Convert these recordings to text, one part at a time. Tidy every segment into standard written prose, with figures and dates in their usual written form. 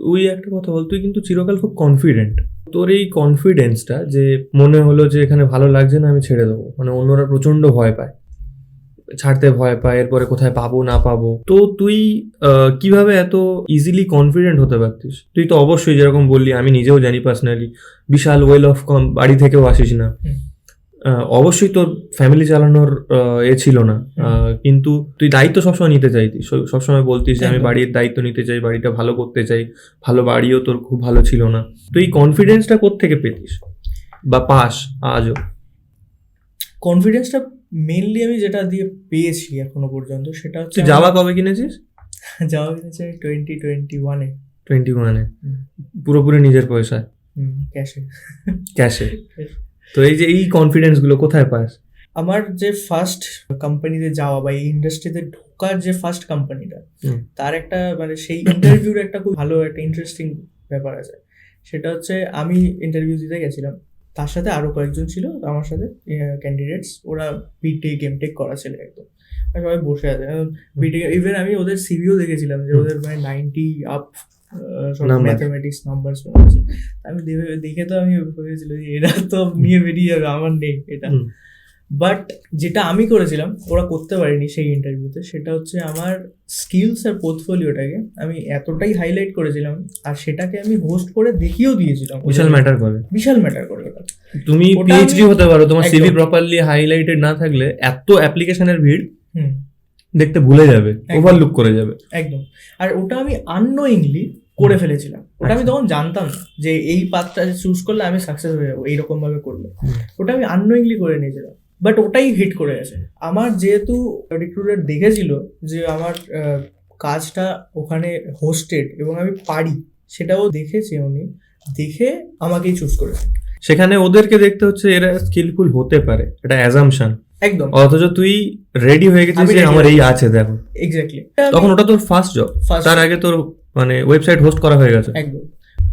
তুই একটা কথা বল, তুই কিন্তু চিরকাল খুব কনফিডেন্ট। তোর এই কনফিডেন্সটা যে মনে হলো যে এখানে ভালো লাগছে না, আমি ছেড়ে দেবো, মানে অন্যরা প্রচন্ড ভয় পায়, ছাড়তে ভয় পায়, এরপরে কোথায় পাবো না পাবো, তো তুই কিভাবে এত ইজিলি কনফিডেন্ট হতে পারতিস? তুই তো অবশ্যই, যেরকম বললি, আমি নিজেও জানি পার্সোনালি, বিশাল ওয়েল অফ বাড়ি থেকেও আসিস না, অবশ্যই তোর ফ্যামিলি চালানোর ছিল না, কিন্তু তুই দায়িত্ব সবসময় নিতে চাইতিস, সবসময় বলতিস যে আমি বাড়ির দায়িত্ব নিতে চাই, বাড়িটা ভালো করতে চাই, ভালো বাড়িও তোর খুব ভালো ছিল না। তুই কনফিডেন্সটা কোত্থেকে পেতিস বা পাস আজও? কনফিডেন্সটা মেনলি আমি যেটা দিয়ে পেয়েছি এখনো পর্যন্ত সেটা হচ্ছে, যাওয়া কবে কিনেছিস? যাওয়া কিনেছে 2021-এ। 21-এ? পুরোপুরি নিজের পয়সায়? ক্যাশে। ক্যাশে? তো এই যে এই কনফিডেন্স গুলো কোথায় পাস? আমার যে ফার্স্ট কোম্পানিতে যাওয়া বা এই ইন্ডাস্ট্রিতে ঢোকার যে ফার্স্ট কোম্পানিটা, তার একটা মানে সেই ইন্টারভিউর একটা খুব ভালো একটা ইন্টারেস্টিং ব্যাপার আছে। সেটা হচ্ছে আমি ইন্টারভিউ দিতে গেছিলাম, তার সাথে আরো কয়েকজন ছিল আমার সাথে ক্যান্ডিডেটস, ওরা বিটেক এমটেক করা ছিল একদম, সবাই বসে আছে বিটেক। ইভেন আমি ওদের সিভিও দেখেছিলাম যে ওদের মানে 90 আপ ম্যাথমেটিক্স নাম্বার আছে। আমি দেখে তো আমি ভেবেছিল যে এরা তো নিয়ে বেরিয়ে যাবে, আমার নেই এটা। বাট যেটা আমি করেছিলাম ওরা করতে পারিনি সেই ইন্টারভিউতে, সেটা হচ্ছে আমার স্কিলস আর পোর্টফোলিওটাকে আমি এতটাই হাইলাইট করেছিলাম, আর সেটাকে আমি হোস্ট করে দেখিয়েও দিয়েছিলাম। বিশাল ম্যাটার করে, বিশাল ম্যাটার করে। তুমি পিএইচডি হতে পারো, তোমার সিভি প্রপারলি হাইলাইটেড না থাকলে এত অ্যাপ্লিকেশনের ভিড় দেখতে ভুলে যাবে, ওভারলুক করে যাবে একদম। আর ওটা আমি আননোয়িংলি করে ফেলেছিলাম, ওটা আমি তখন জানতাম না যে এই পাথটা চুজ করলে আমি সাকসেস হয়ে যাবো এইরকম ভাবে করলে, ওটা আমি আননোয়িংলি করে নিয়েছিলাম। বাট ওটাই হিট করে গেছে আমার, যেহেতু রিক্রুটার দেখেছিল যে আমার কাজটা ওখানে হোস্টেড এবং আমি পারি, সেটাও দেখেছে উনি, দেখে আমাকেই চুজ করেছে। সেখানে ওদেরকে দেখতে হচ্ছে এরা স্কিলফুল হতে পারে, এটা অ্যাজাম্পশন একদম, অথচ তুই রেডি হয়ে গেছিস যে আমার এই আছে, দেখো। এক্স্যাক্টলি, তখন ওটা তোর ফার্স্ট জব, তার আগে তোর মানে ওয়েবসাইট হোস্ট করা হয়ে গেছে। একদম,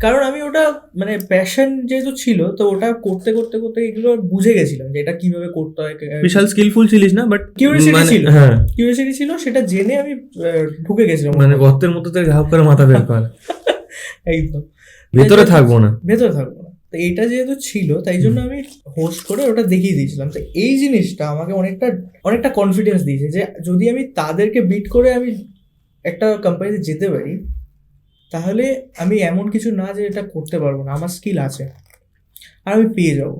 কারণ আমি ওটা মানে প্যাশন যেহেতু ছিল, তো ওটা করতে করতে করতে এগুলো বুঝে গেছিলাম যে এটা কিভাবে করতে হয়। বিশাল স্কিলফুল ছিলিস না, বাট কিউরিওসিটি ছিল, হ্যাঁ কিউরিওসিটি ছিল, সেটা জেনে আমি ঢুকে গেছিলাম, মানে গর্তের মধ্যে থেকে ঘাপ করে মাথা বের করা। একদম, ভেতরে থাকবো না। তো এইটা যেহেতু ছিল, তাই জন্য আমি হোস্ট করে ওটা দেখিয়ে দিয়েছিলাম। তো এই জিনিসটা আমাকে অনেকটা কনফিডেন্স দিয়েছে যে যদি আমি তাদেরকে বিট করে আমি একটা কোম্পানিতে যেতে পারি, তাহলে আমি এমন কিছু না যে এটা করতে পারবো না, আমার স্কিল আছে আর আমি পেয়ে যাবো।